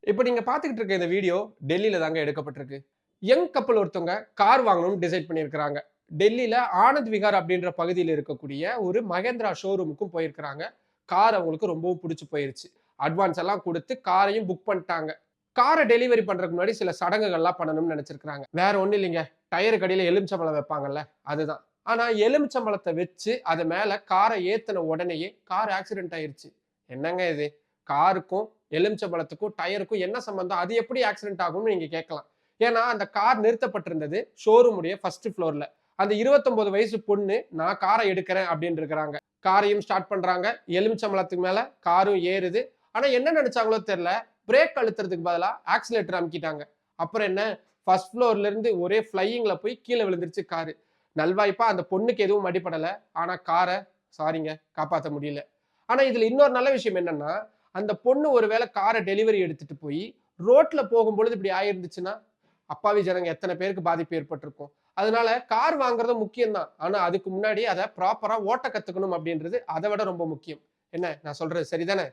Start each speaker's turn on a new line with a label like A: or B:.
A: இப்ப நீங்க பார்த்துக்கிட்டு இருக்க இந்த வீடியோ டெல்லியில தாங்க எடுக்கப்பட்டிருக்கு. யங் கப்புள் ஒருத்தவங்க கார் வாங்கணும்னு டிசைட் பண்ணியிருக்கிறாங்க. டெல்லியில ஆனந்த் விஹார் அப்படின்ற பகுதியில இருக்கக்கூடிய ஒரு மகேந்திரா ஷோரூமுக்கும் போயிருக்கிறாங்க. கார் அவங்களுக்கு ரொம்பவும் புடிச்சு போயிருச்சு. அட்வான்ஸ் எல்லாம் குடுத்து காரையும் புக் பண்ணிட்டாங்க. கார டெலிவரி பண்றதுக்கு முன்னாடி சில சடங்குகள்லாம் பண்ணணும்னு நெனச்சிருக்காங்க. வேற ஒண்ணும் இல்லைங்க. டயருக்கு அடியில எலுமிச்சம்பழம் வைப்பாங்கல்ல, அதுதான். ஆனா எலுமிச்சம்பழத்த வச்சு அது மேல கார ஏத்துன உடனேயே கார் ஆக்சிடென்ட் ஆயிருச்சு. என்னங்க இது? காருக்கும், எலுமிச்சம்பழத்துக்கும், டயருக்கும் என்ன சம்பந்தம்? அது எப்படி ஆக்சிடென்ட் ஆகும்னு நீங்க கேட்கலாம். ஏன்னா, அந்த கார் நிறுத்தப்பட்டிருந்தது ஷோரூம் உடைய 1 ஃப்ளோர்ல. அந்த 29 வயசு பொண்ணு, "நான் கார எடுக்கிறேன்" அப்படின்னு இருக்கிறாங்க. காரையும் ஸ்டார்ட் பண்றாங்க. எலுமிச்சம்பழத்துக்கு மேல காரும் ஏறுது. ஆனா என்ன நெனச்சாங்களோ தெரியல. பிரேக் அழுத்துறதுக்கு பதிலா ஆக்ஸிலேட்டர் அமுக்கிட்டாங்க. அப்புறம் என்ன 1 ஃப்ளோர்ல இருந்து ஒரே ஃப்ளையிங்ல போய் கீழ விழுந்துருச்சு காரு. நல்வாய்ப்பா அந்த பொண்ணுக்கு எதுவும் அடிபடல. ஆனா கார சாரிங்க காப்பாத்த முடியல. ஆனா இதுல இன்னொரு நல்ல விஷயம் என்னன்னா, அந்த பொண்ணு ஒருவேள கார டெலிவரி எடுத்துட்டு போய் ரோட்ல போகும்பொழுது இப்படி ஆயிருந்துச்சுன்னா, அப்பாவி ஜனங்க எத்தன பேருக்கு பாதிப்பு ஏற்பட்டிருக்கும். அதனால கார் வாங்குறது முக்கியம் தான். ஆனா அதுக்கு முன்னாடி அத ப்ராப்பரா ஓட்ட கத்துக்கணும் அப்படின்றது அத விட ரொம்ப முக்கியம். என்ன நான் சொல்றது சரிதானே?